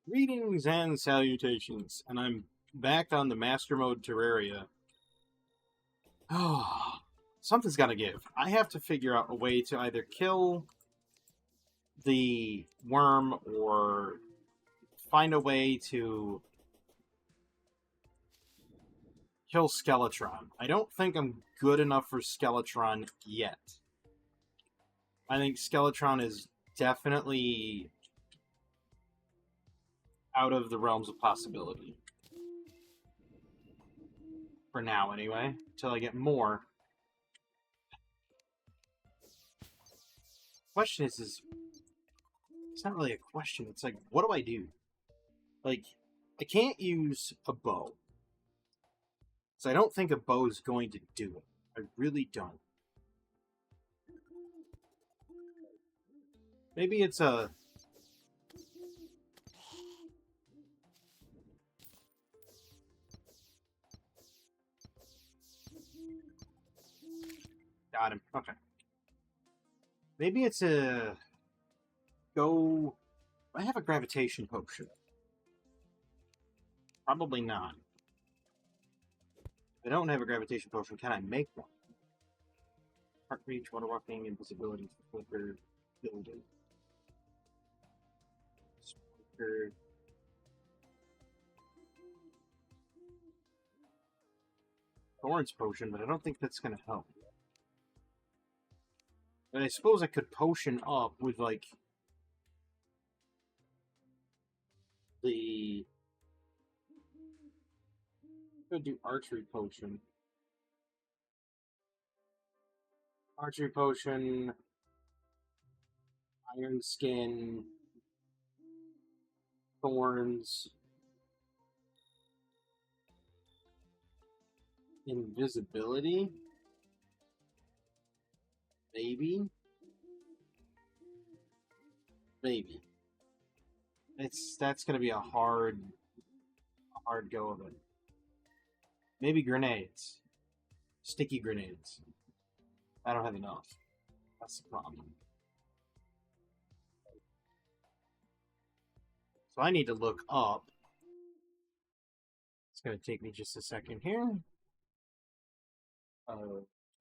Greetings and salutations, and I'm back on the Master Mode Terraria. Oh, something's got to give. I have to figure out a way to either kill the worm or find a way to kill Skeletron. I don't think I'm good enough for Skeletron yet. I think Skeletron is definitely out of the realms of possibility. For now, anyway. Until I get more. Question is it's not really a question. It's like, what do I do? Like, I can't use a bow. So I don't think a bow is going to do it. I really don't. Maybe it's a... Got him. Okay. Maybe it's a... Go... I have a gravitation potion. Probably not. If I don't have a gravitation potion, can I make one? Heart reach, water walking, invisibility, flicker, building. Flicker. Thorns potion, but I don't think that's going to help. And I suppose I could potion up with, like, the... I could do archery potion. Archery potion... Iron skin... Thorns... Invisibility? Maybe? Maybe. That's gonna be a hard go of it. Maybe grenades. Sticky grenades. I don't have enough. That's the problem. So I need to look up. It's gonna take me just a second here.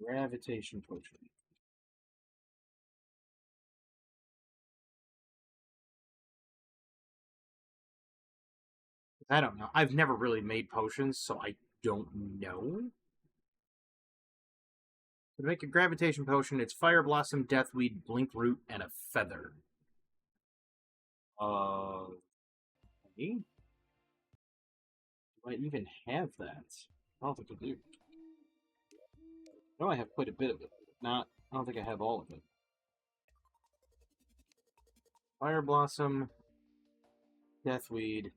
Gravitation potion. I don't know. I've never really made potions, so I don't know. To make a gravitation potion, it's Fire Blossom, Deathweed, Blink Root, and a feather. Okay. Do I even have that? I don't think I do. I know I have quite a bit of it. I don't think I have all of it. Fire Blossom, Deathweed,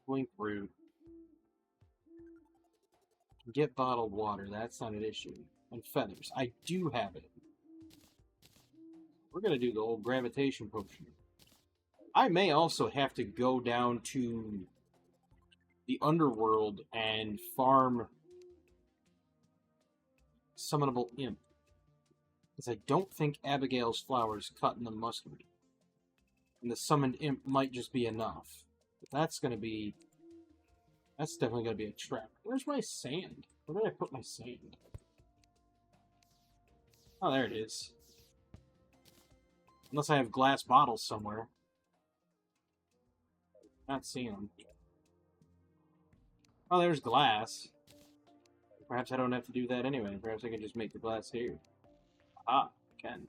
Blink Root. Get bottled water, that's not an issue. And feathers. I do have it. We're going to do the old gravitation potion. I may also have to go down to the underworld and farm summonable imp. Because I don't think Abigail's flowers cut in the mustard. And the summoned imp might just be enough. But that's definitely going to be a trap. Where's my sand? Where did I put my sand? Oh, there it is. Unless I have glass bottles somewhere. Not seeing them. Oh, there's glass. Perhaps I don't have to do that anyway. Perhaps I can just make the glass here. Ah, I can.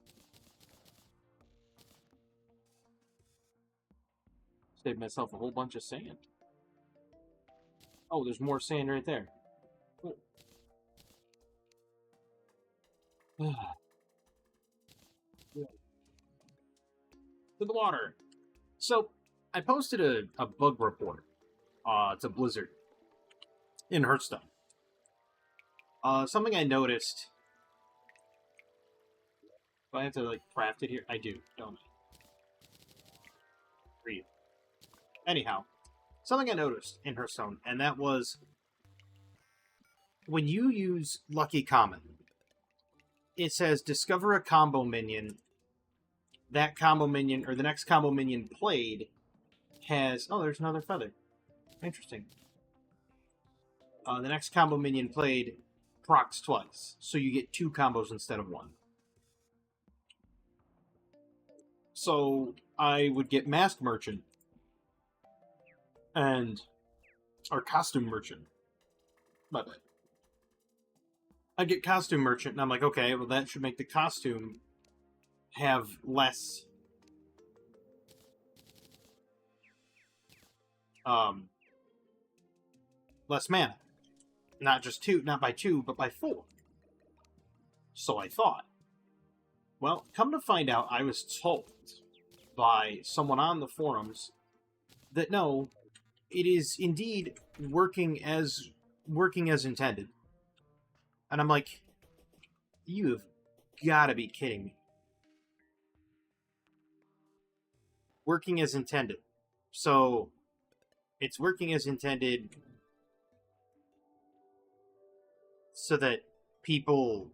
Saved myself a whole bunch of sand. Oh, there's more sand right there. To the water. So, I posted a bug report. It's a blizzard in Hearthstone. Something I noticed. Do I have to, like, craft it here? I do, don't I? Read. Anyhow, something I noticed in Hearthstone, and that was when you use Lucky Common, it says discover a combo minion that combo minion, or the next combo minion played, has... Oh, there's another feather. Interesting. The next combo minion played procs twice, so you get 2 combos instead of 1. So I would get Mask Merchant and... or Costume Merchant. My bad. I get Costume Merchant, and I'm like, okay, well that should make the costume have less... less mana. Not just 2, not by 2, but by 4. So I thought. Well, come to find out, I was told by someone on the forums that no, it is indeed working as intended. And I'm like, you have got to be kidding me. Working as intended. So, it's working as intended so that people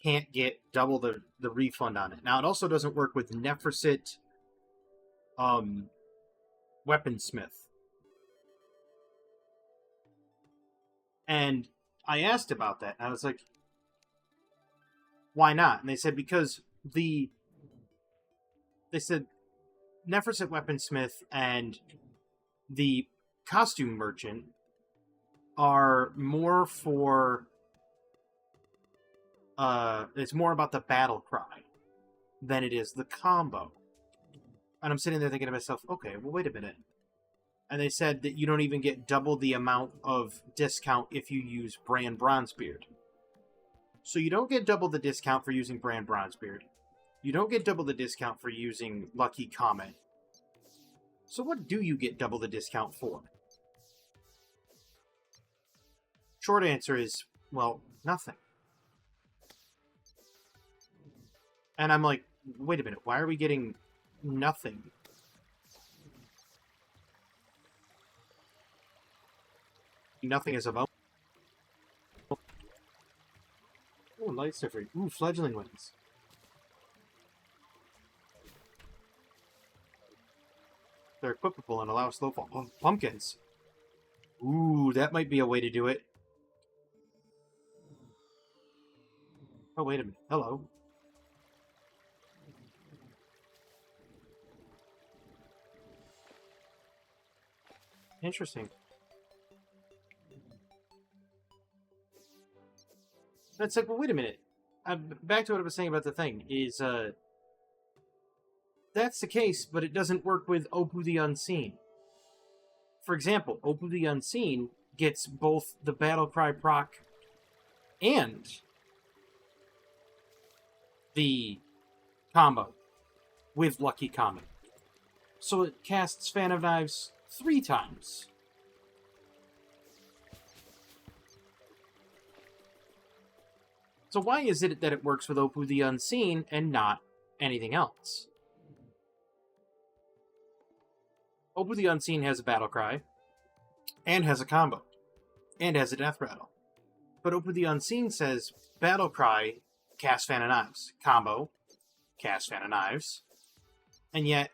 can't get double the refund on it. Now, it also doesn't work with Nephrosit Weaponsmith. And I asked about that, and I was like, why not? And they said, because they said Nephrosit Weaponsmith and the Costume Merchant are more for... it's more about the battle cry than it is the combo. And I'm sitting there thinking to myself, okay, well, wait a minute. And they said that you don't even get double the amount of discount if you use Brand Bronzebeard. So you don't get double the discount for using Brand Bronzebeard. You don't get double the discount for using Lucky Comet. So what do you get double the discount for? Short answer is, well, nothing. And I'm like, wait a minute, why are we getting nothing? Nothing is about... Oh, light sifter. Ooh, fledgling wings. They're equipable and allow slow fall. Oh, pumpkins. Ooh, that might be a way to do it. Oh, wait a minute. Hello. Interesting. That's like, well, wait a minute. Back to what I was saying about the thing, is, that's the case, but it doesn't work with Opu the Unseen. For example, Opu the Unseen gets both the Battlecry proc and the combo with Lucky Comet. So it casts Fan of Knives 3 times. So why is it that it works with Opu the Unseen and not anything else? Opu the Unseen has a battle cry, and has a combo, and has a death rattle. But Opu the Unseen says, battle cry, cast Fan of Knives. Combo, cast Fan of Knives. And yet,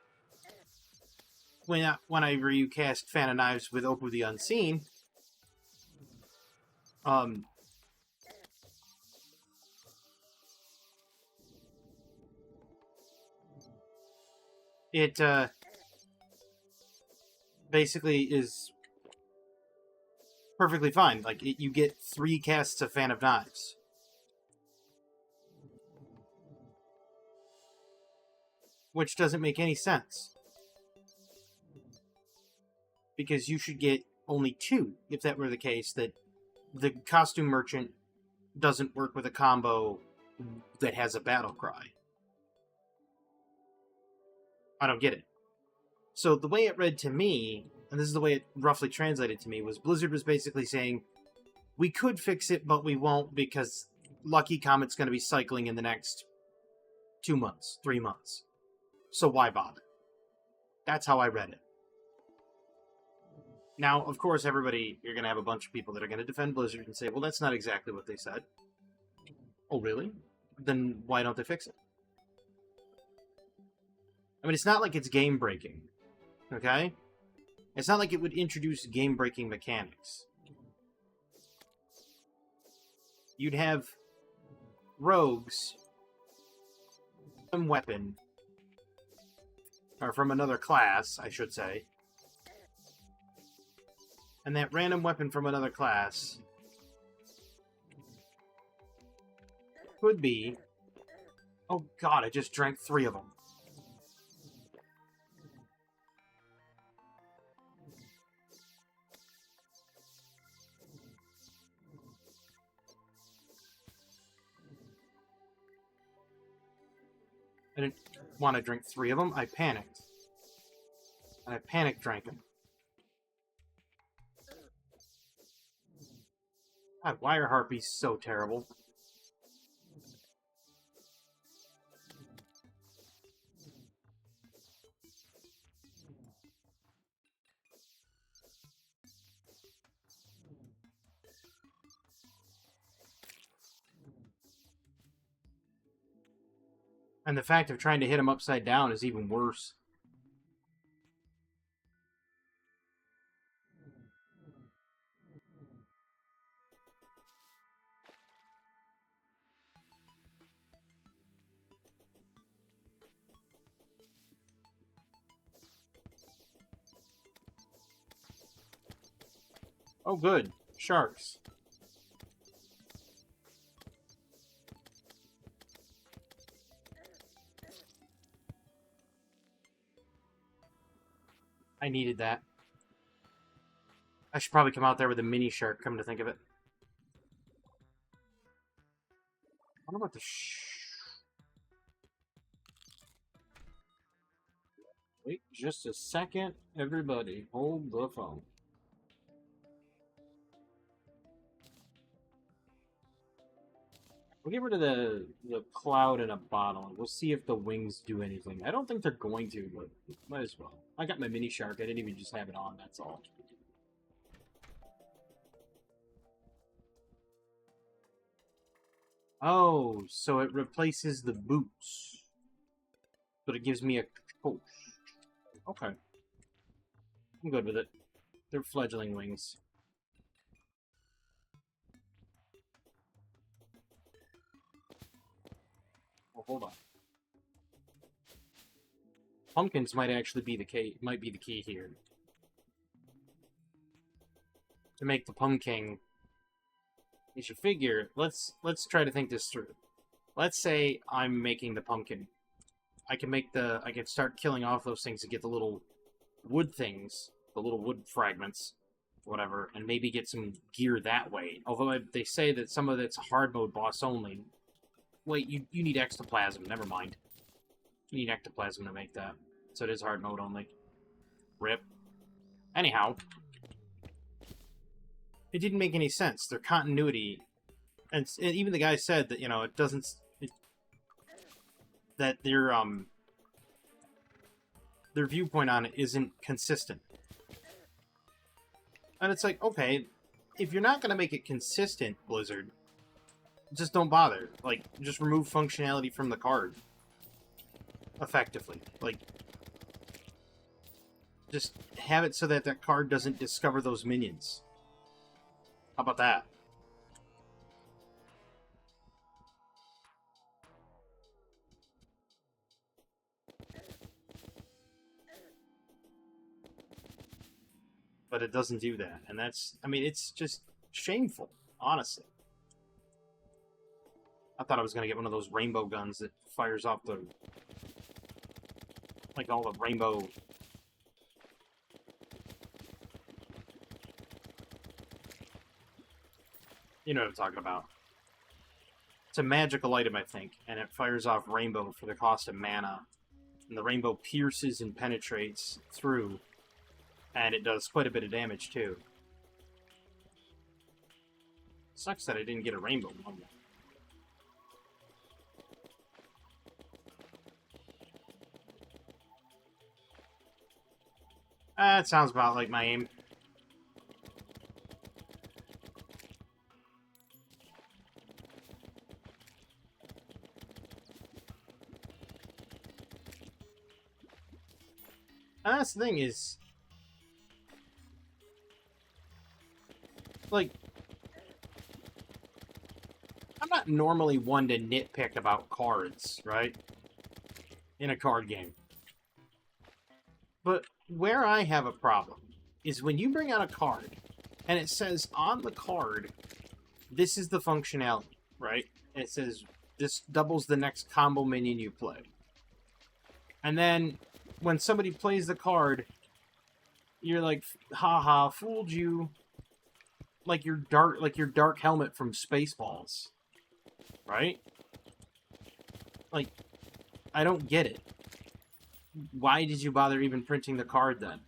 whenever you cast Fan of Knives with Opu the Unseen, it basically is perfectly fine. Like, you get 3 casts of Fan of Knives. Which doesn't make any sense. Because you should get only 2, if that were the case, that the Costume Merchant doesn't work with a combo that has a battle cry. I don't get it. So the way it read to me, and this is the way it roughly translated to me, was Blizzard was basically saying, we could fix it, but we won't, because Lucky Comet's going to be cycling in the next 2 months, 3 months. So why bother? That's how I read it. Now, of course, you're going to have a bunch of people that are going to defend Blizzard and say, well, that's not exactly what they said. Oh, really? Then why don't they fix it? I mean, it's not like it's game-breaking, okay? It's not like it would introduce game-breaking mechanics. You'd have rogues, some weapon, or from another class, I should say, and that random weapon from another class could be... Oh god, I just drank 3 of them. I didn't want to drink 3 of them. I panicked. And I panic drank them. God, why are harpies so terrible? And the fact of trying to hit him upside down is even worse. Oh, good. Sharks. I needed that. I should probably come out there with a mini shark, come to think of it. What about the Wait just a second, everybody. Hold the phone. We'll get rid of the cloud in a bottle. We'll see if the wings do anything. I don't think they're going to, but might as well. I got my mini shark. I didn't even just have it on, that's all. Oh, so it replaces the boots. But it gives me a coat. Okay. I'm good with it. They're fledgling wings. Oh, hold on. Pumpkins might actually be the key. Might be the key here. To make the pumpkin, you should figure. Let's try to think this through. Let's say I'm making the pumpkin. I can start killing off those things to get the little wood things, the little wood fragments, whatever, and maybe get some gear that way. Although they say that some of it's hard mode boss only. Wait, you need ectoplasm. Never mind. You need ectoplasm to make that. So it is hard mode only. Rip. Anyhow. It didn't make any sense. Their continuity... And even the guy said that, you know, it doesn't... that their viewpoint on it isn't consistent. And it's like, okay, if you're not going to make it consistent, Blizzard, just don't bother. Like, just remove functionality from the card. Effectively. Like, just have it so that that card doesn't discover those minions. How about that? But it doesn't do that. And that's, I mean, it's just shameful, honestly. I thought I was going to get one of those rainbow guns that fires off the... like all the rainbow... You know what I'm talking about. It's a magical item, I think, and it fires off rainbow for the cost of mana. And the rainbow pierces and penetrates through, and it does quite a bit of damage, too. Sucks that I didn't get a rainbow one. That sounds about like my aim. And that's the thing is, like, I'm not normally one to nitpick about cards, right? In a card game. But where I have a problem is when you bring out a card and it says on the card, this is the functionality, right? And it says this doubles the next combo minion you play. And then when somebody plays the card, you're like, haha, fooled you. Like your dark helmet from Spaceballs. Right? Like, I don't get it. Why did you bother even printing the card then?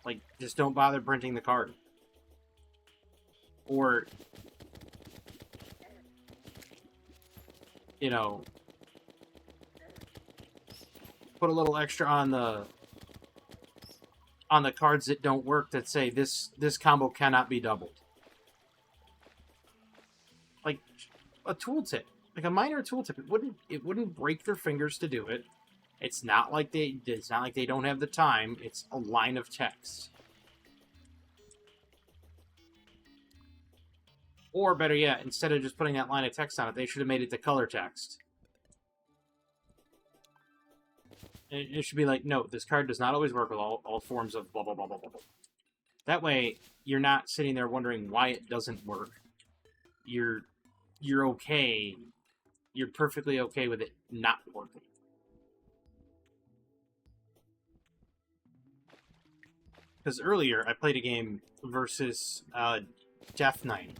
Like, just don't bother printing the card. Or, you know, put a little extra on the cards that don't work that say this combo cannot be doubled. Like a tooltip, like a minor tooltip. It wouldn't break their fingers to do it. It's not like they don't have the time. It's a line of text. Or better yet, instead of just putting that line of text on it, they should have made it the color text. It should be like, no, this card does not always work with all forms of blah, blah, blah, blah, blah, blah. That way, you're not sitting there wondering why it doesn't work. You're okay. You're perfectly okay with it not working. Because earlier, I played a game versus Death Knight.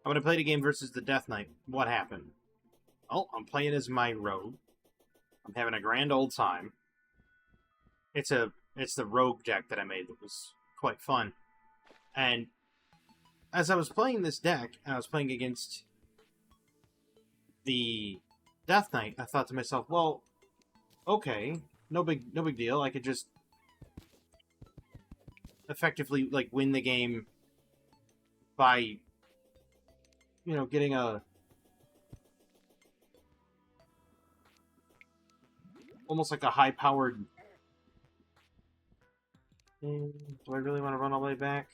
When I played a game versus the Death Knight, what happened? Oh, I'm playing as my rogue. I'm having a grand old time. It's the rogue deck that I made that was quite fun. And as I was playing this deck, and I was playing against the Death Knight, I thought to myself, well, okay, no big deal. I could just effectively like win the game by, you know, getting a almost like a high-powered... Do I really want to run all the way back?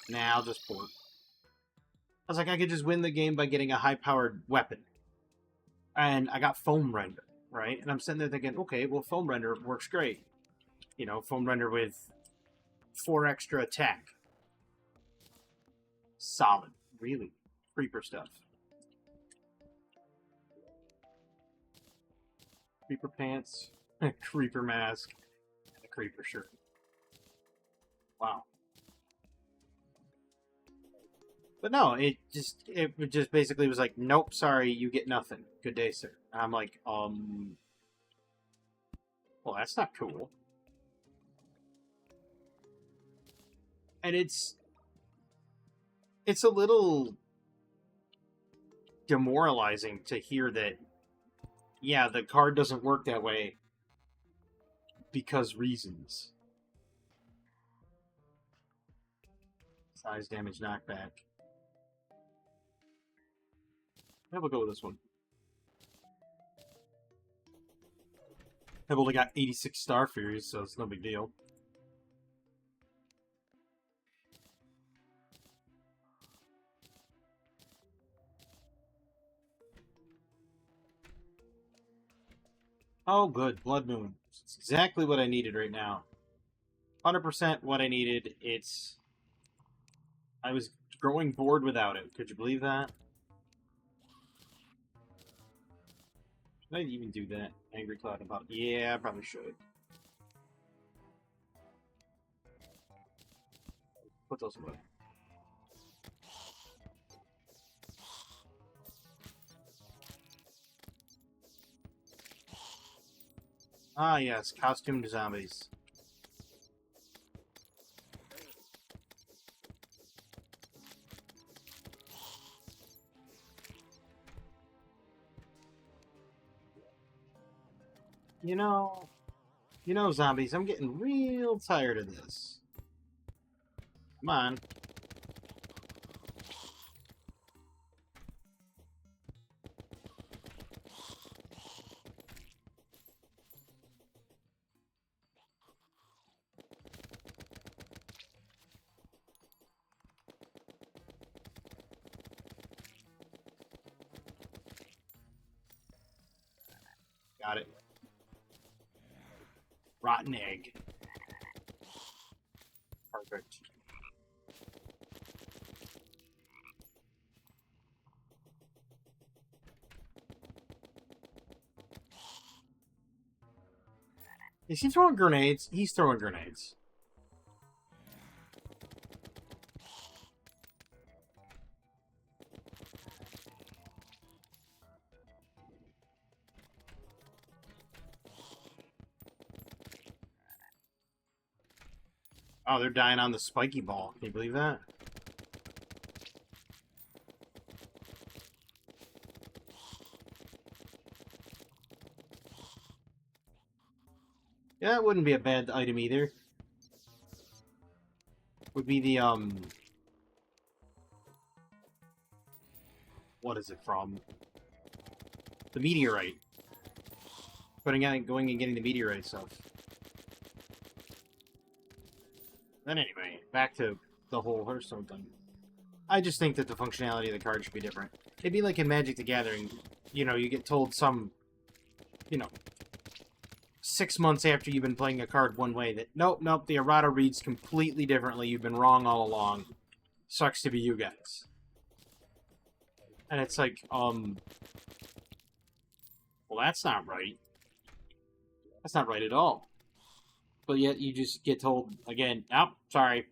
Nah, I'll just port. I was like, I could just win the game by getting a high-powered weapon. And I got Foam Render, right? And I'm sitting there thinking, okay, well, Foam Render works great. You know, Foam Render with 4 extra attack. Solid. Really. Creeper stuff. Creeper pants, creeper mask, and a creeper shirt. Wow. But no, it just basically was like, nope, sorry, you get nothing. Good day, sir. And I'm like, well, that's not cool. And it's a little demoralizing to hear that, yeah, the card doesn't work that way because reasons. Size, damage, knockback. Yeah, we'll go with this one. I've only got 86 Star Furies, so it's no big deal. Oh, good. Blood Moon. It's exactly what I needed right now. 100% what I needed. I was growing bored without it. Could you believe that? Should I even do that? Angry Cloud about... Yeah, I probably should. Put those away. Ah, yes. Costumed zombies. You know, zombies, I'm getting real tired of this. Come on. Got it. Rotten egg. Perfect. Is he throwing grenades? He's throwing grenades. Oh, they're dying on the spiky ball. Can you believe that? Yeah, it wouldn't be a bad item either. Would be the, what is it from? The meteorite. Going and getting the meteorite stuff. Then anyway, back to the whole Hearthstone thing. I just think that the functionality of the card should be different. It'd be like in Magic the Gathering, you know, you get told some, you know, 6 months after you've been playing a card one way that, nope, the errata reads completely differently, you've been wrong all along. Sucks to be you guys. And it's like, well, that's not right. That's not right at all. But yet you just get told again, oh, sorry.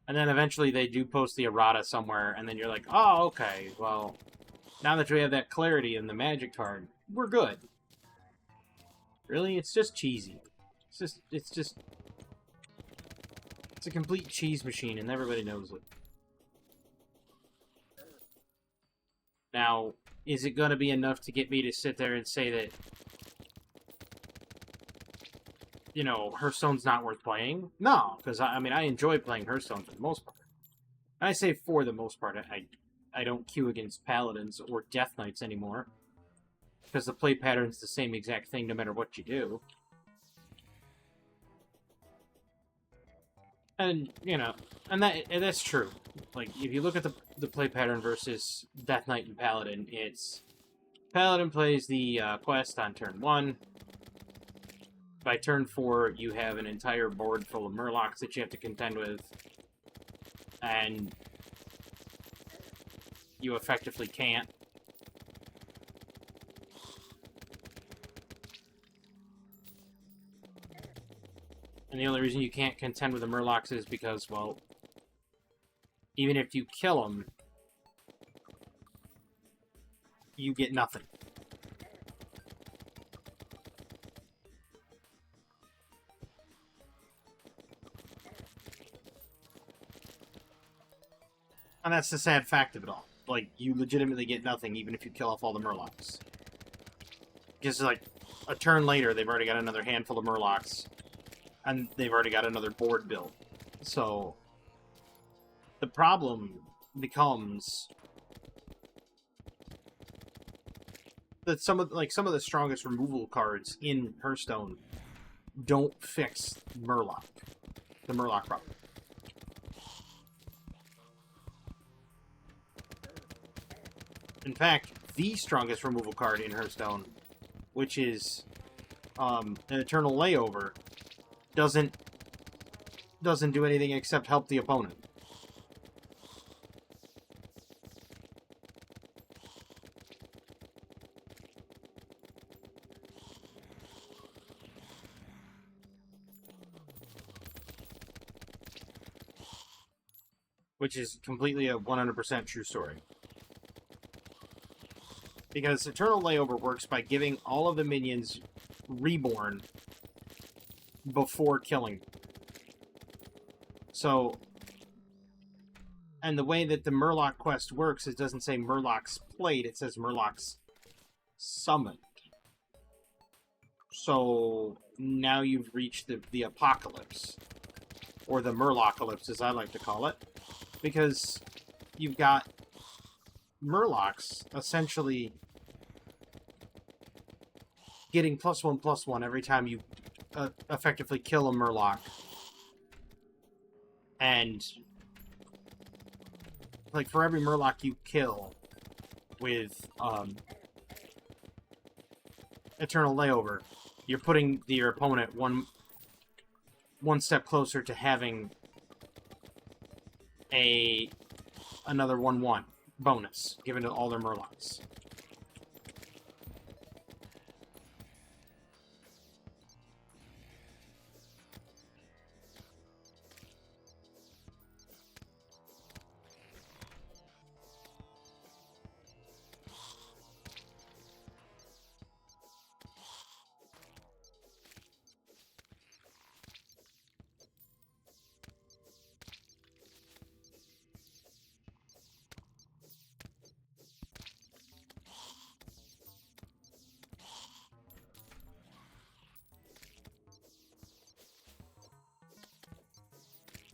And then eventually they do post the errata somewhere, and then you're like, oh, okay, well, now that we have that clarity in the Magic card, we're good. Really? It's just cheesy. It's a complete cheese machine, and everybody knows it. Now, is it going to be enough to get me to sit there and say that, you know, Hearthstone's not worth playing? No, because, I mean, I enjoy playing Hearthstone for the most part. I say for the most part. I don't queue against Paladins or Death Knights anymore. Because the play pattern's the same exact thing no matter what you do. And, you know, and that's true. Like, if you look at the play pattern versus Death Knight and Paladin, it's... Paladin plays the quest on turn 1. By turn 4, you have an entire board full of Murlocs that you have to contend with. And you effectively can't. And the only reason you can't contend with the Murlocs is because, well, even if you kill them, you get nothing. And that's the sad fact of it all. Like, you legitimately get nothing even if you kill off all the Murlocs. Just like, a turn later, they've already got another handful of Murlocs. And they've already got another board built. So, the problem becomes that some of the strongest removal cards in Hearthstone don't fix the Murloc problem. In fact, the strongest removal card in Hearthstone, which is an Eternal Layover, doesn't do anything except help the opponent. Which is completely a 100% true story. Because Eternal Layover works by giving all of the minions Reborn before killing. So, and the way that the Murloc quest works, it doesn't say Murlocs played, it says Murlocs summoned. So, now you've reached the apocalypse. Or the Murlocalypse, as I like to call it. Because you've got Murlocs essentially getting +1/+1 every time you effectively kill a Murloc. And, like, for every Murloc you kill, with Eternal Layover, you're putting your opponent one step closer to having another 1/1 bonus given to all their Murlocs.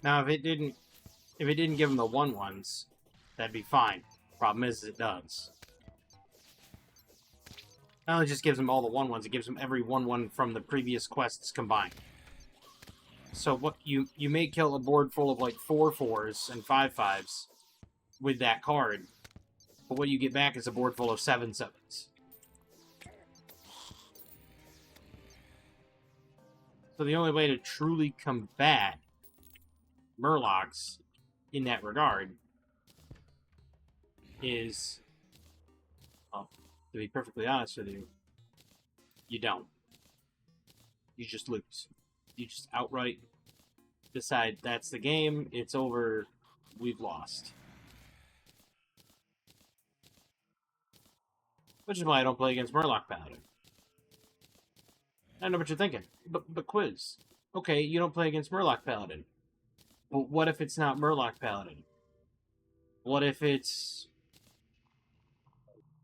Now, if it didn't give them the 1/1s, that'd be fine. Problem is, it does. Not only just gives them all the 1/1s, it gives them every 1/1 from the previous quests combined. So what you may kill a board full of like 4/4s and 5/5s with that card, but what you get back is a board full of 7/7s. So the only way to truly combat Murlocs in that regard is, well, to be perfectly honest with you, you don't. You just lose. You just outright decide that's the game, it's over, we've lost. Which is why I don't play against Murloc Paladin. I know what you're thinking, but Quiz. Okay, you don't play against Murloc Paladin. But what if it's not Murloc Paladin? What if it's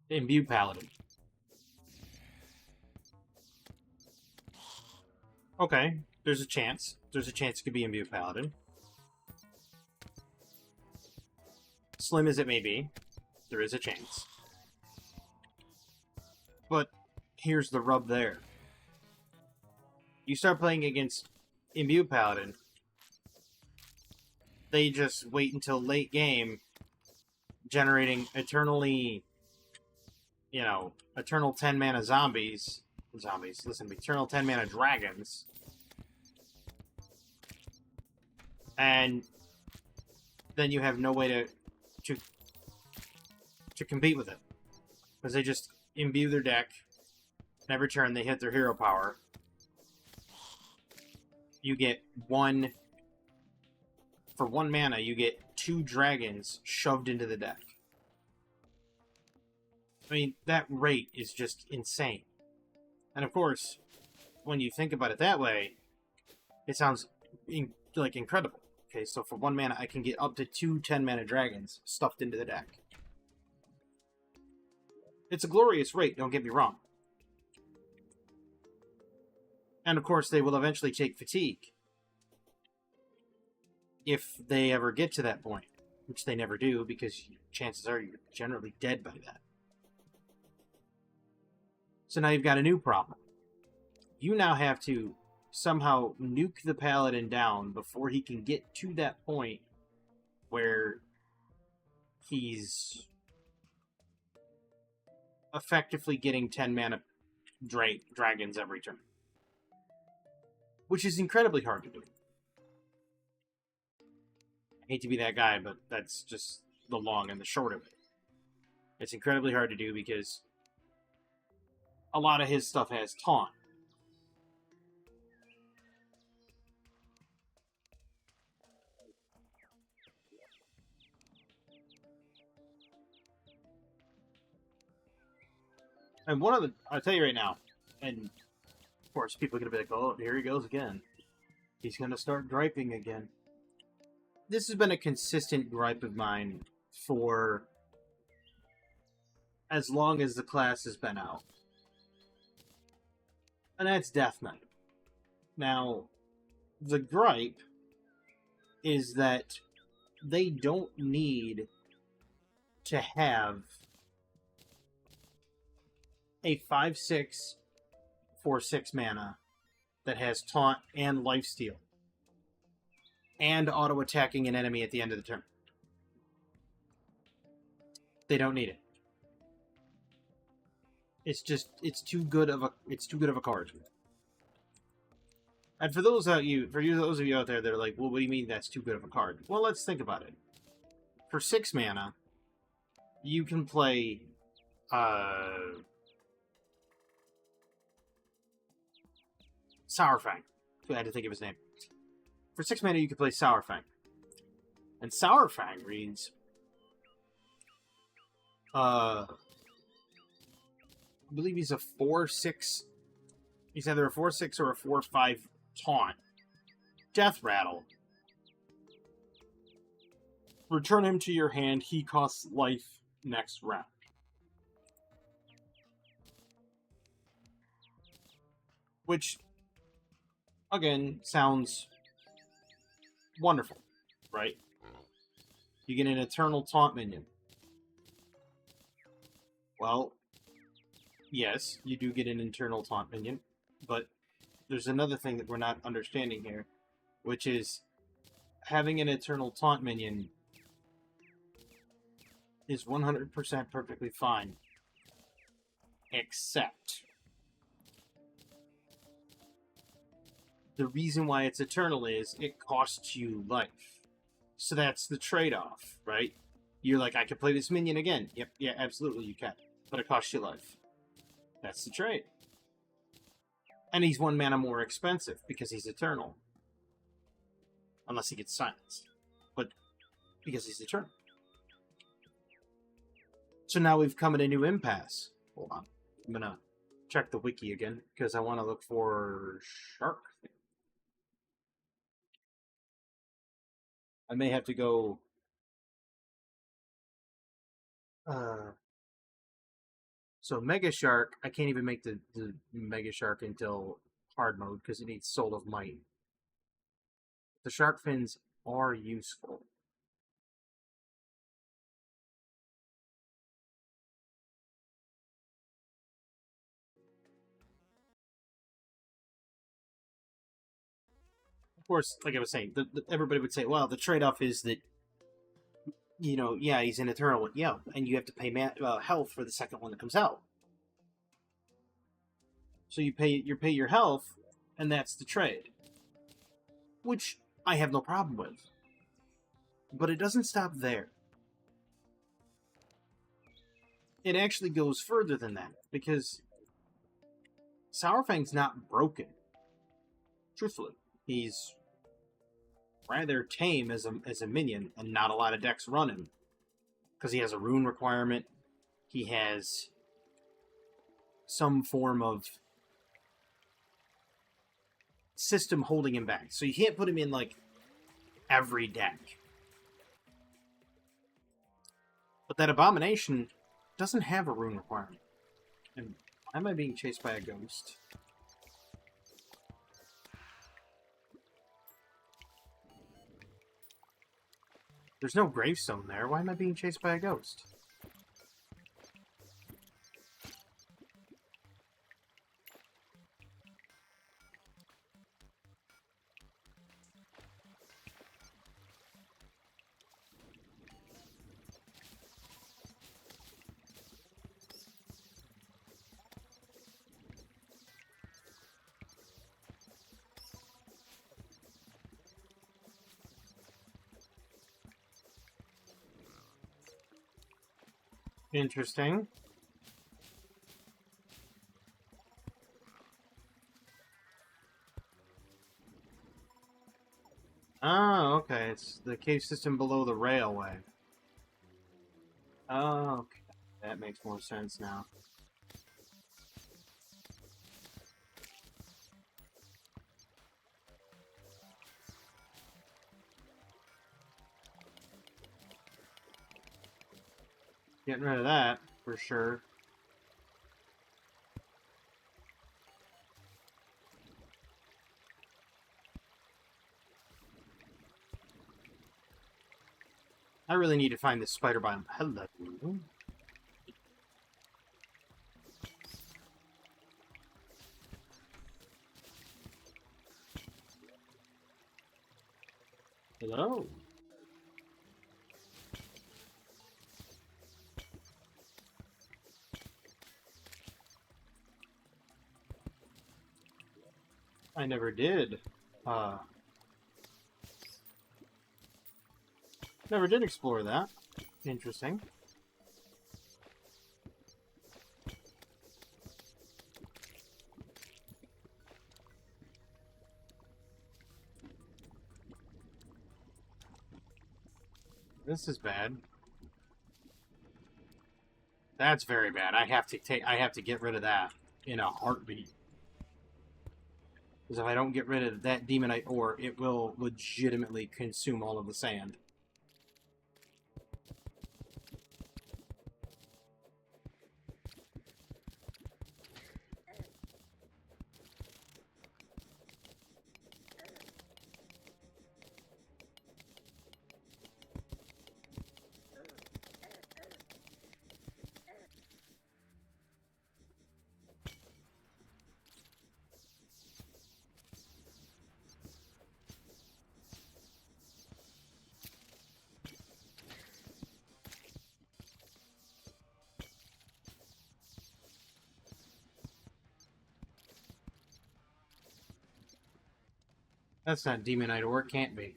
Imbue Paladin? Okay, there's a chance. There's a chance it could be Imbue Paladin. Slim as it may be, there is a chance. But here's the rub there. You start playing against Imbue Paladin, they just wait until late game, generating eternal 10 mana zombies, listen, eternal 10 mana dragons, and then you have no way to compete with it, because they just imbue their deck, and every turn they hit their hero power. You get for 1 mana, you get 2 dragons shoved into the deck. I mean, that rate is just insane. And of course, when you think about it that way, it sounds incredible. Okay, so for 1 mana, I can get up to 2 10-mana dragons stuffed into the deck. It's a glorious rate, don't get me wrong. And of course, they will eventually take fatigue. If they ever get to that point, which they never do, because chances are you're generally dead by that. So now you've got a new problem. You now have to somehow nuke the paladin down before he can get to that point where he's effectively getting 10 mana dragons every turn. Which is incredibly hard to do. I hate to be that guy, but that's just the long and the short of it. It's incredibly hard to do because a lot of his stuff has taunt. And I'll tell you right now, and of course people are going to be like, oh, here he goes again. He's going to start griping again. This has been a consistent gripe of mine for as long as the class has been out. And that's Death Knight. Now, the gripe is that they don't need to have a 5/6 for 6 mana that has taunt and lifesteal and auto-attacking an enemy at the end of the turn. They don't need it. it's too good of a card. And for those of you out there that are like, well, what do you mean that's too good of a card? Well, let's think about it. For 6 mana, you can play Sourfang. I had to think of his name. For 6 mana, you can play Sourfang. And Sourfang reads, I believe he's a 4/6. He's either a 4/6 or a 4/5 taunt. Death Rattle. Return him to your hand. He costs life next round. Which, again, sounds wonderful, right? You get an Eternal Taunt minion. Well, yes, you do get an Eternal Taunt minion, but there's another thing that we're not understanding here, which is having an Eternal Taunt minion is 100% perfectly fine, except the reason why it's Eternal is it costs you life. So that's the trade-off, right? You're like, I can play this minion again. Yep, yeah, absolutely you can. But it costs you life. That's the trade. And he's 1 mana more expensive because he's Eternal. Unless he gets silenced. But because he's Eternal. So now we've come at a new impasse. Hold on. I'm going to check the wiki again because I want to look for Shark. I may have to go... So Mega Shark, I can't even make the Mega Shark until hard mode because it needs Soul of Might. The shark fins are useful. Of course, like I was saying, everybody would say, well, the trade-off is that, you know, yeah, he's an Eternal one. Yeah, and you have to pay health for the second one that comes out. So you pay your health, and that's the trade. Which I have no problem with. But it doesn't stop there. It actually goes further than that, because Sourfang's not broken. Truthfully. He's rather tame as a minion, and not a lot of decks run him. Because he has a rune requirement. He has some form of system holding him back. So you can't put him in, like, every deck. But that Abomination doesn't have a rune requirement. And why am I being chased by a ghost? There's no gravestone there. Why am I being chased by a ghost? Interesting. Oh, okay. It's the cave system below the railway. Oh, okay. That makes more sense now. Getting rid of that, for sure. I really need to find this spider biome. Hello. Hello. I never did. Uh, Never did explore that. Interesting. This is bad. That's very bad. I have to get rid of that in a heartbeat. Because if I don't get rid of that demonite ore, it will legitimately consume all of the sand. That's not demonite ore, it can't be.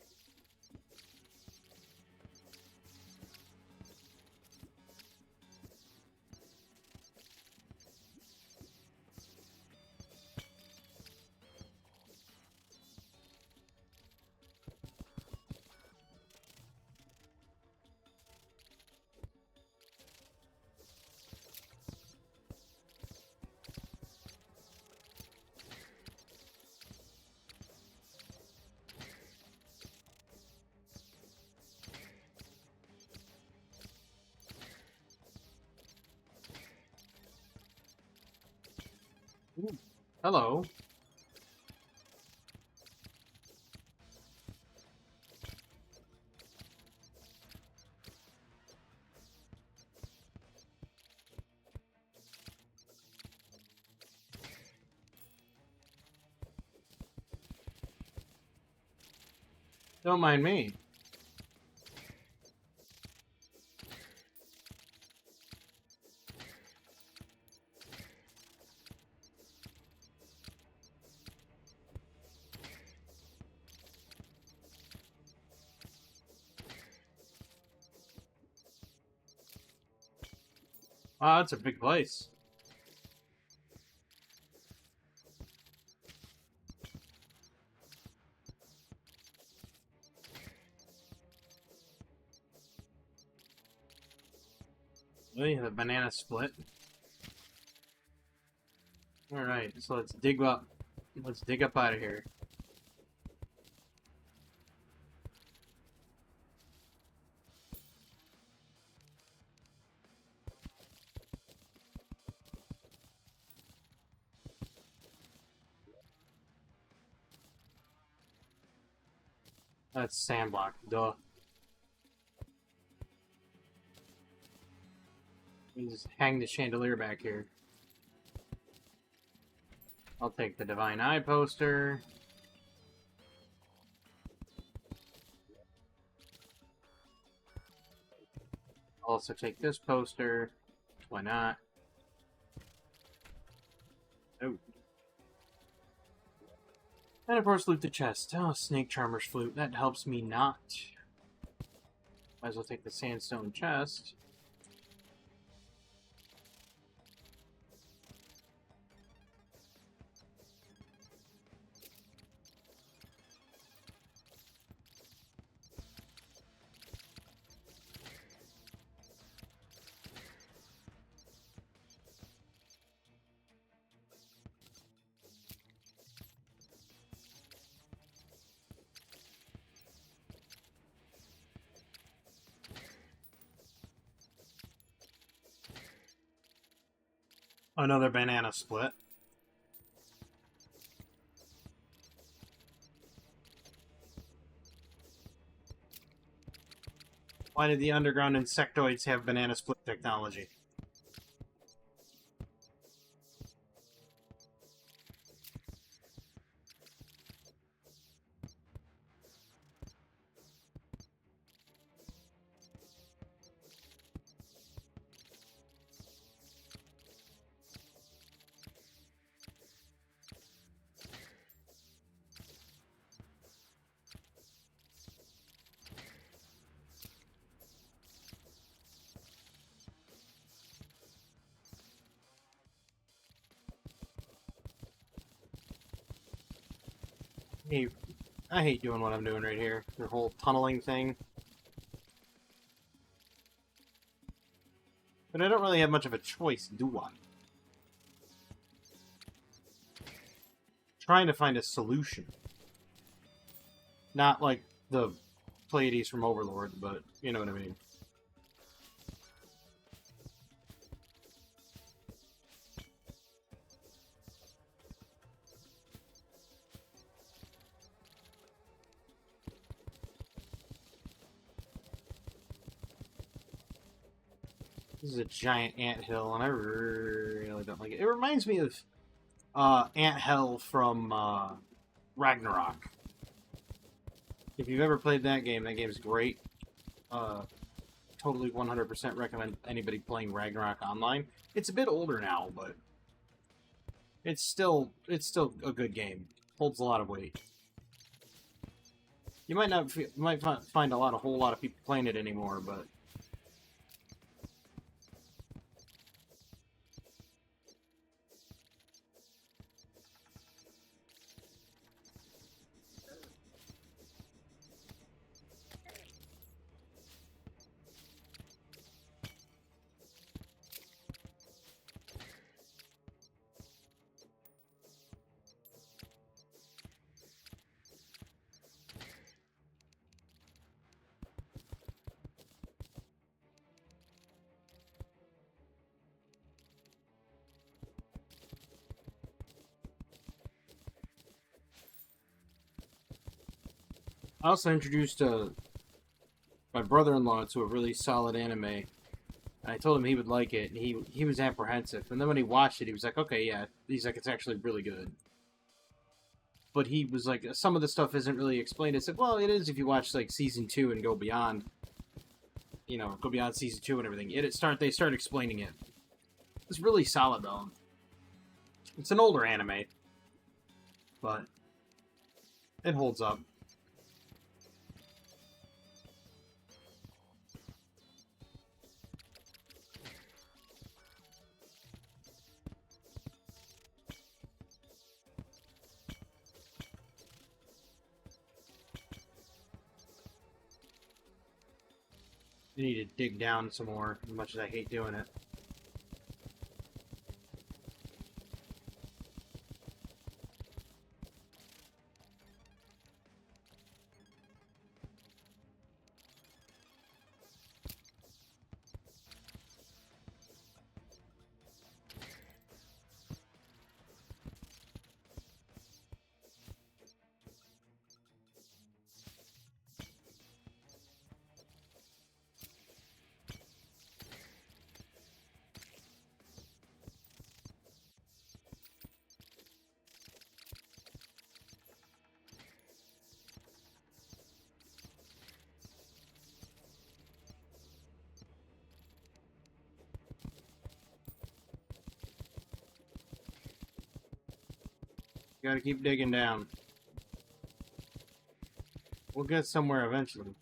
Ooh. Hello. Don't mind me. Wow, that's a big place. Really? The banana split. Alright, so let's dig up. Let's dig up out of here. That's sandblock, duh. Let me just hang the chandelier back here. I'll take the Divine Eye poster. Also take this poster. Why not? Oh. And of course loot the chest. Oh, Snake Charmer's flute. That helps me not. Might as well take the sandstone chest. Another banana split. Why did the underground insectoids have banana split technology? hate I hate doing what I'm doing right here. The whole tunneling thing. But I don't really have much of a choice, do I? Trying to find a solution. Not like the Pleiades from Overlord, but you know what I mean. This is a giant anthill, and I really don't like it. It reminds me of Anthill from Ragnarok. If you've ever played that game's great. Totally 100% recommend anybody playing Ragnarok online. It's a bit older now, but it's still a good game. Holds a lot of weight. You might not find a whole lot of people playing it anymore, but I also introduced my brother-in-law to a really solid anime. And I told him he would like it, and he was apprehensive. And then when he watched it, he was like, "Okay, yeah." He's like, "It's actually really good." But he was like, "Some of the stuff isn't really explained." I said, "Well, it is if you watch like season 2 and go beyond. You know, go beyond season 2 and everything. They start explaining it. It's really solid though. It's an older anime, but it holds up." I need to dig down some more, as much as I hate doing it. Gotta keep digging down. We'll get somewhere eventually.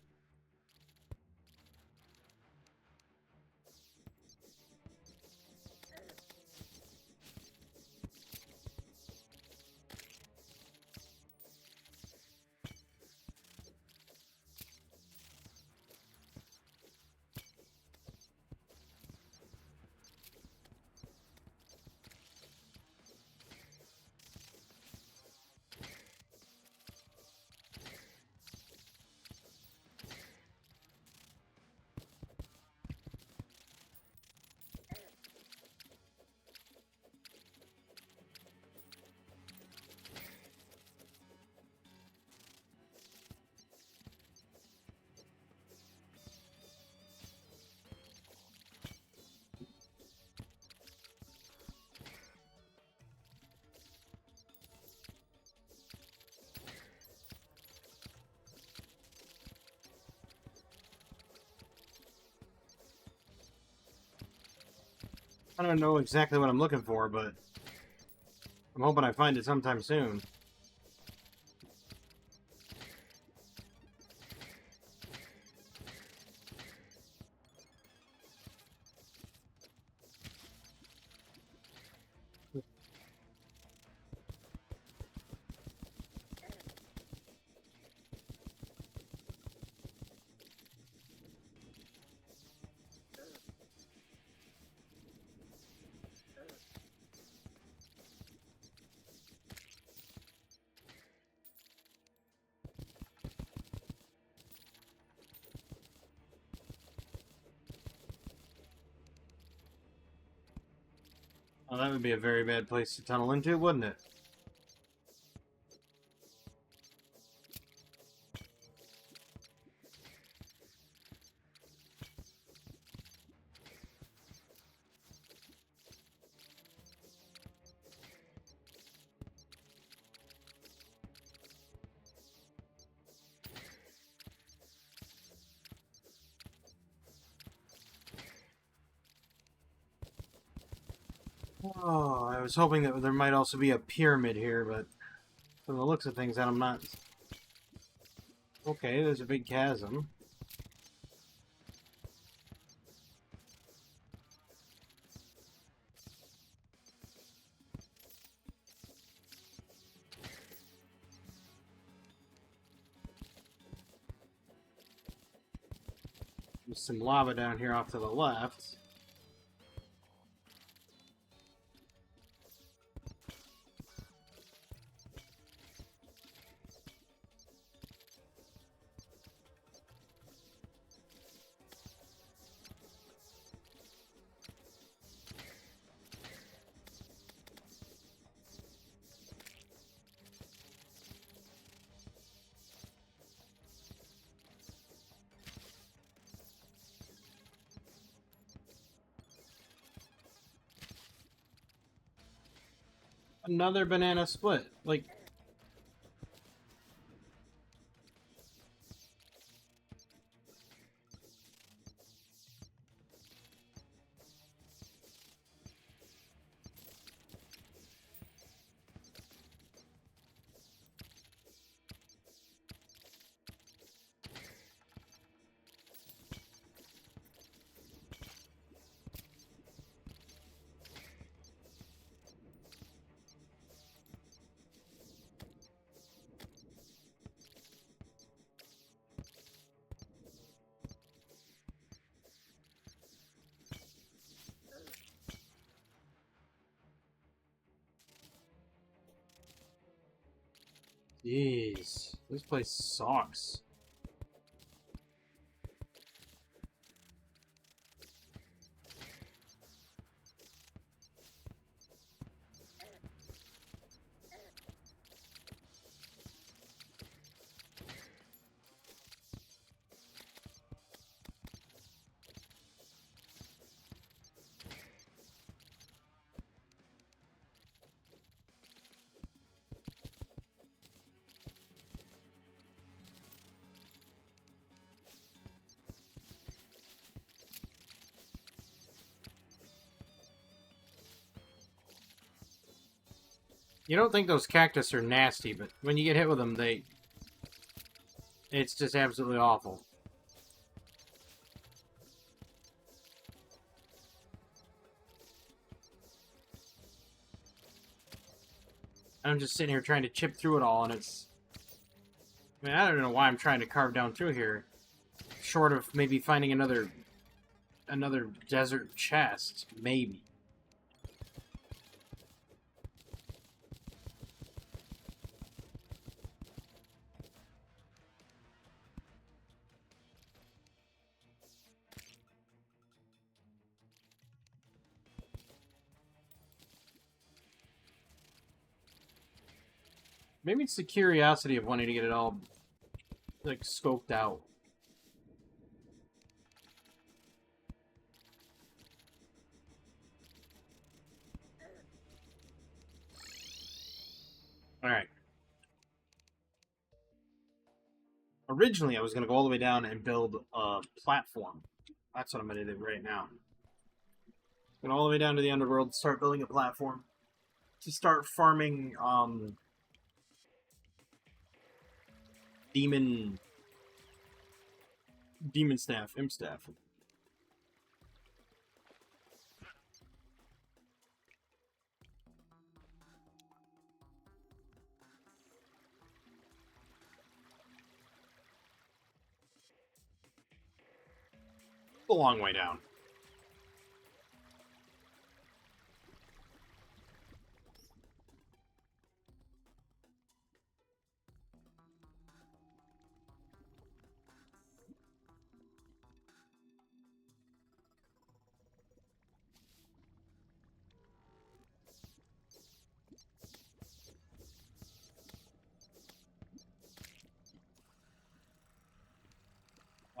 I don't know exactly what I'm looking for, but I'm hoping I find it sometime soon. Well, that would be a very bad place to tunnel into, wouldn't it? Oh, I was hoping that there might also be a pyramid here, but from the looks of things, I'm not. Okay, there's a big chasm. There's some lava down here off to the left. Another banana split. Like, jeez, this place sucks. You don't think those cactus are nasty, but when you get hit with them, it's just absolutely awful. I'm just sitting here trying to chip through it all, and it's... I mean, I don't know why I'm trying to carve down through here. Short of maybe finding another desert chest, maybe. Maybe it's the curiosity of wanting to get it all, like, scoped out. Alright. Originally, I was going to go all the way down and build a platform. That's what I'm going to do right now. Go all the way down to the underworld, start building a platform. To start farming, demon staff, imp staff. A long way down.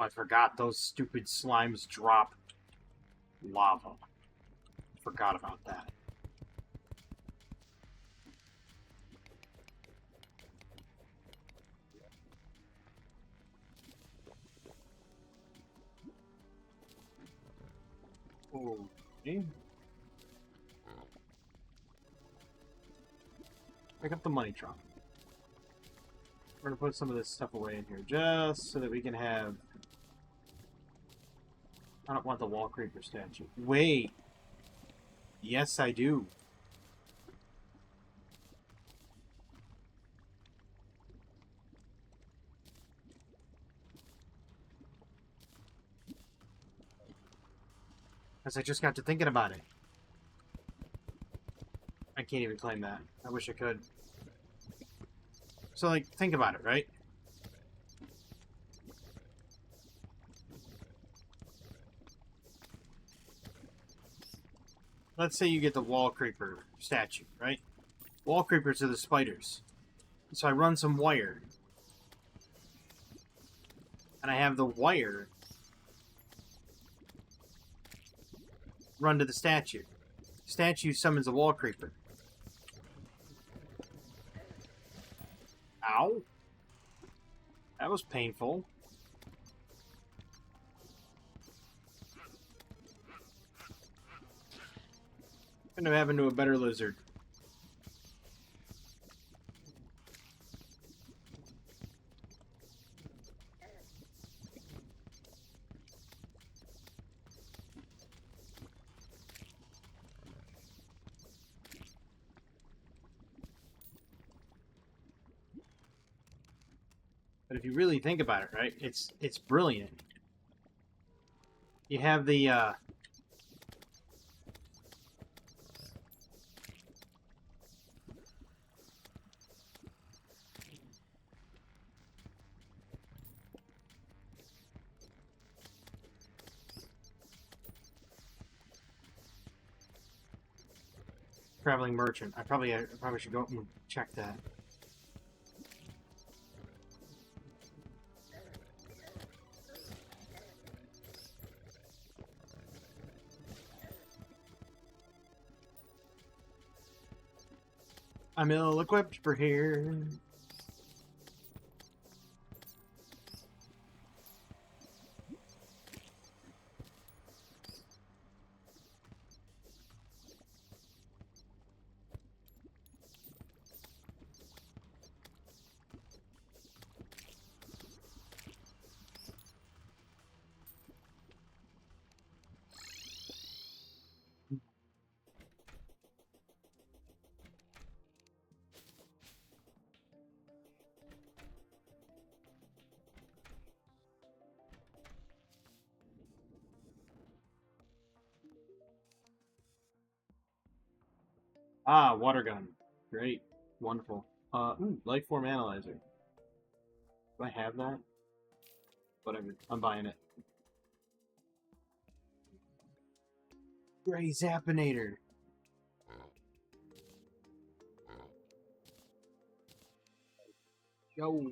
I forgot those stupid slimes drop lava. Forgot about that. Okay. Pick up the money trunk. We're gonna put some of this stuff away in here just so that we can have... I don't want the wall creeper statue. Wait! Yes, I do. Because I just got to thinking about it. I can't even claim that. I wish I could. So, like, think about it, right? Let's say you get the wall creeper statue, right? Wall creepers are the spiders. So I run some wire. And I have the wire run to the statue. Statue summons a wall creeper. Ow. That was painful. Couldn't have happened to a better lizard. But if you really think about it, right, it's brilliant. You have the traveling merchant. I probably should go up and check that. I'm ill-equipped for here. Ah, water gun. Great. Wonderful. Life form analyzer. Do I have that? Whatever. I'm buying it. Gray Zappinator. Yo.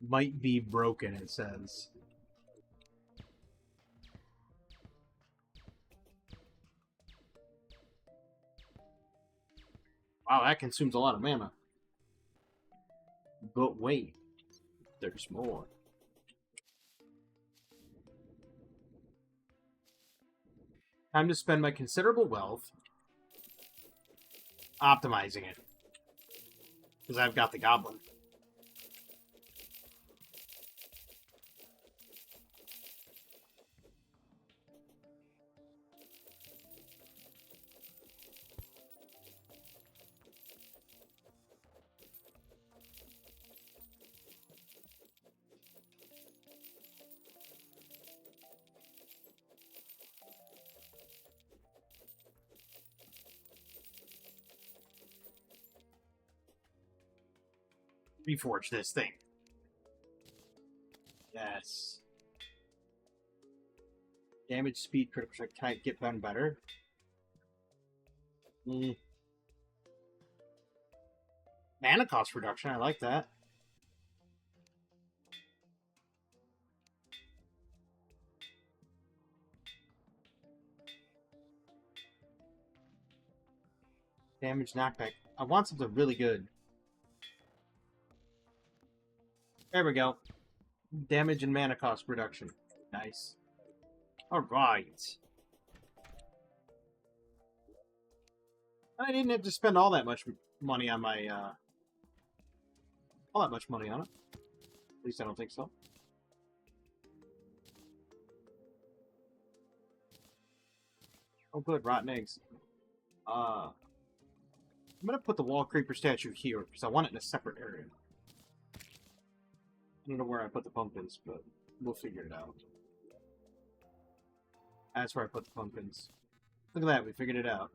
Might be broken, it says. Wow, that consumes a lot of mana. But wait, there's more. Time to spend my considerable wealth optimizing it. Because I've got the goblin. Reforge this thing. Yes. Damage, speed, critical strike. Can I get done better? Mana cost reduction. I like that. Damage knockback. I want something really good. There we go. Damage and mana cost reduction. Nice. Alright. I didn't have to spend all that much money on my, all that much money on it. At least I don't think so. Oh good, rotten eggs. I'm gonna put the wall creeper statue here, because I want it in a separate area. I don't know where I put the pumpkins, but we'll figure it out. That's where I put the pumpkins. Look at that, we figured it out.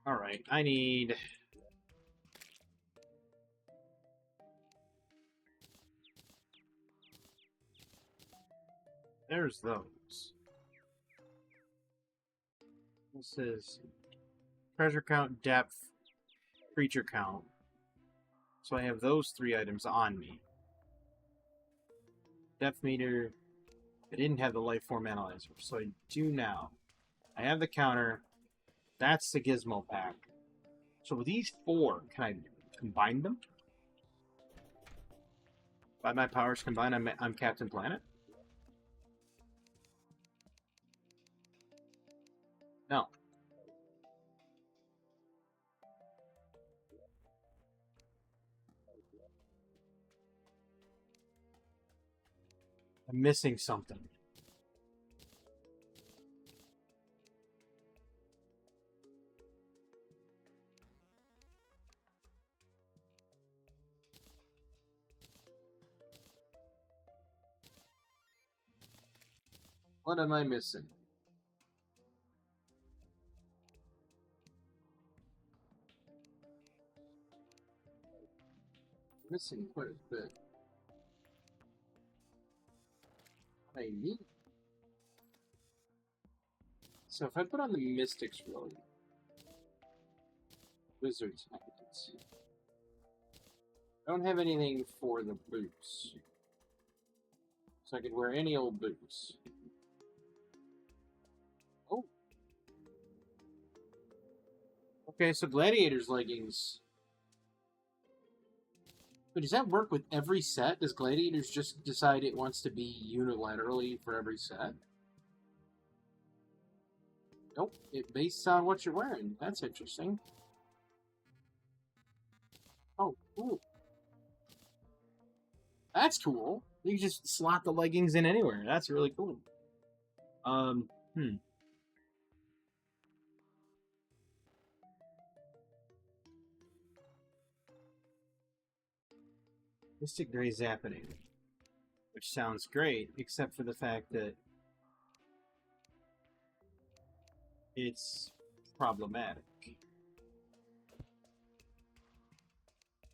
Alright, I need... There's those. This is treasure count, depth, creature count. So I have those 3 items on me. Depth meter. I didn't have the life form analyzer, so I do now. I have the counter. That's the gizmo pack. So with these 4, can I combine them? By my powers combined, I'm Captain Planet? No. I'm missing something. What am I missing? Missing quite a bit. I need. So if I put on the Mystics robe, Wizards outfits. I don't have anything for the boots. So I could wear any old boots. Oh. Okay, so Gladiator's leggings. But does that work with every set? Does Gladiators just decide it wants to be unilaterally for every set? Nope, it based on what you're wearing. That's interesting. Oh, cool. That's cool. You can just slot the leggings in anywhere. That's really cool. Mystic Grey Zappening. Which sounds great, except for the fact that it's problematic.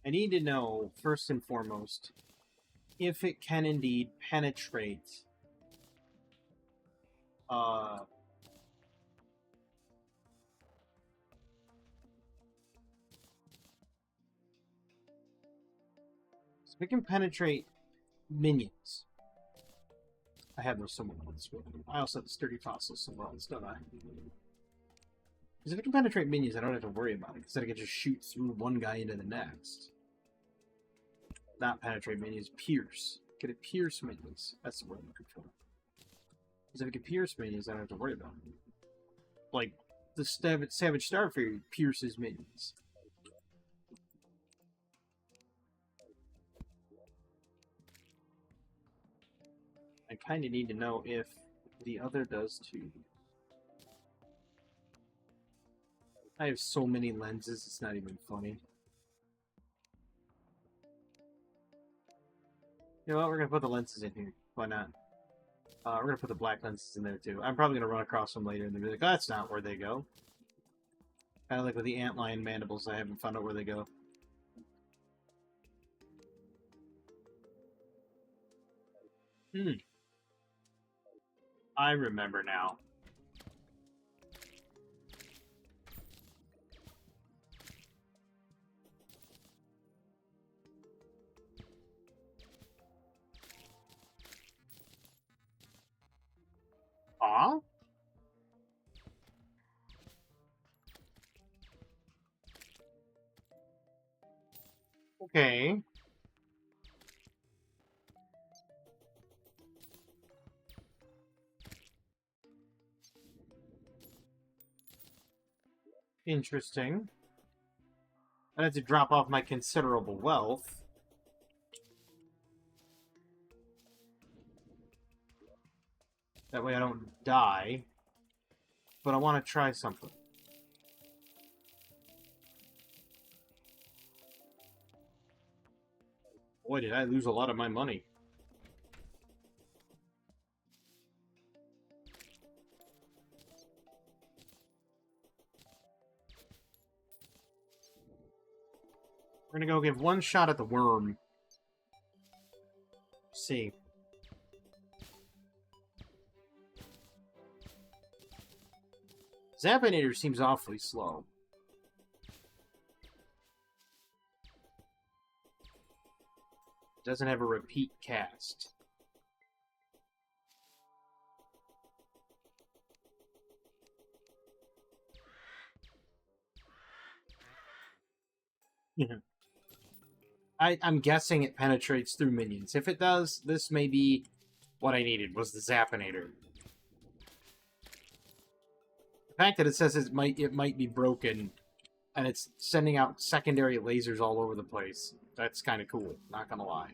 I need to know, first and foremost, if it can indeed penetrate if it can penetrate minions. I have those somewhere else. I also have the sturdy fossils somewhere else, don't I? Because if it can penetrate minions, I don't have to worry about it. Because I can just shoot through one guy into the next. Not penetrate minions, pierce. Can it pierce minions? That's the word I'm looking for. Because if it can pierce minions, I don't have to worry about it. Like, the Savage Starfairy pierces minions. I kind of need to know if the other does too. I have so many lenses, it's not even funny. You know what, we're going to put the lenses in here. Why not? We're going to put the black lenses in there too. I'm probably going to run across them later and they'll be like, oh, that's not where they go. Kind of like with the antlion mandibles, I haven't found out where they go. I remember now. Aw? Okay. Interesting. I have to drop off my considerable wealth. That way I don't die. But I want to try something. Boy, did I lose a lot of my money. We're gonna go give one shot at the worm. See. Zappinator seems awfully slow. Doesn't have a repeat cast. Yeah. I'm guessing it penetrates through minions. If it does, this may be what I needed, was the Zappinator. The fact that it says it might be broken, and it's sending out secondary lasers all over the place, that's kind of cool, not gonna lie.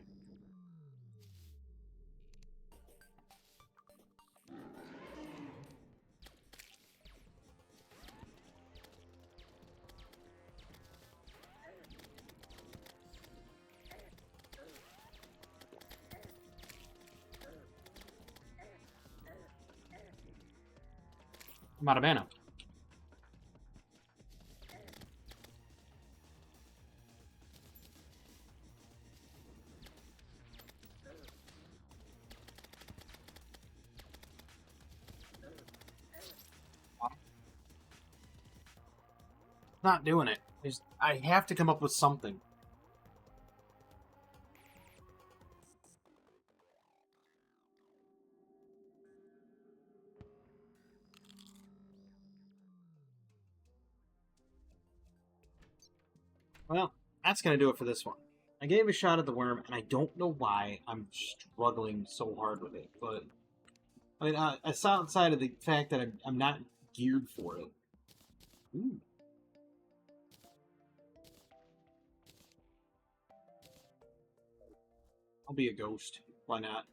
I'm out of mana. Not doing it. I have to come up with something. Well, that's going to do it for this one. I gave a shot at the worm, and I don't know why I'm struggling so hard with it. But I mean, outside of the fact that I'm not geared for it. Ooh. I'll be a ghost. Why not?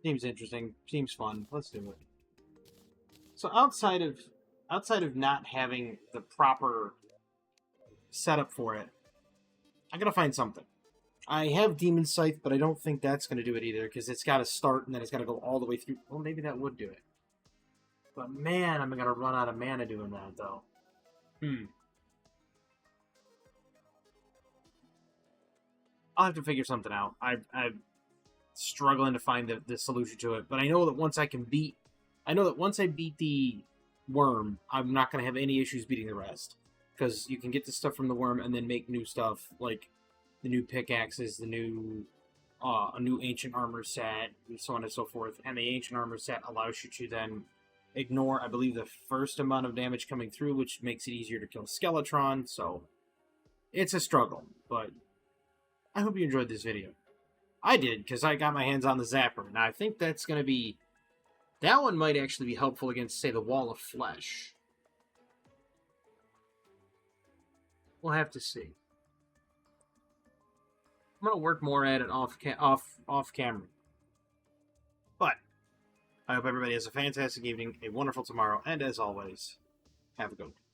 Seems interesting. Seems fun. Let's do it. So outside of not having the proper setup for it, I gotta find something. I have Demon Scythe, but I don't think that's gonna do it either, because it's gotta start and then it's gotta go all the way through. Well, maybe that would do it. But man, I'm gonna run out of mana doing that, though. I'll have to figure something out. I'm struggling to find the solution to it, but I know that once I beat the worm, I'm not going to have any issues beating the rest. Because you can get the stuff from the worm and then make new stuff, like the new pickaxes, a new ancient armor set, and so on and so forth. And the ancient armor set allows you to then ignore, I believe, the first amount of damage coming through, which makes it easier to kill Skeletron, so it's a struggle, but I hope you enjoyed this video. I did, because I got my hands on the Zapper. Now, I think that's going to be... That one might actually be helpful against, say, the Wall of Flesh. We'll have to see. I'm going to work more at it off camera. But, I hope everybody has a fantastic evening, a wonderful tomorrow, and as always, have a good one.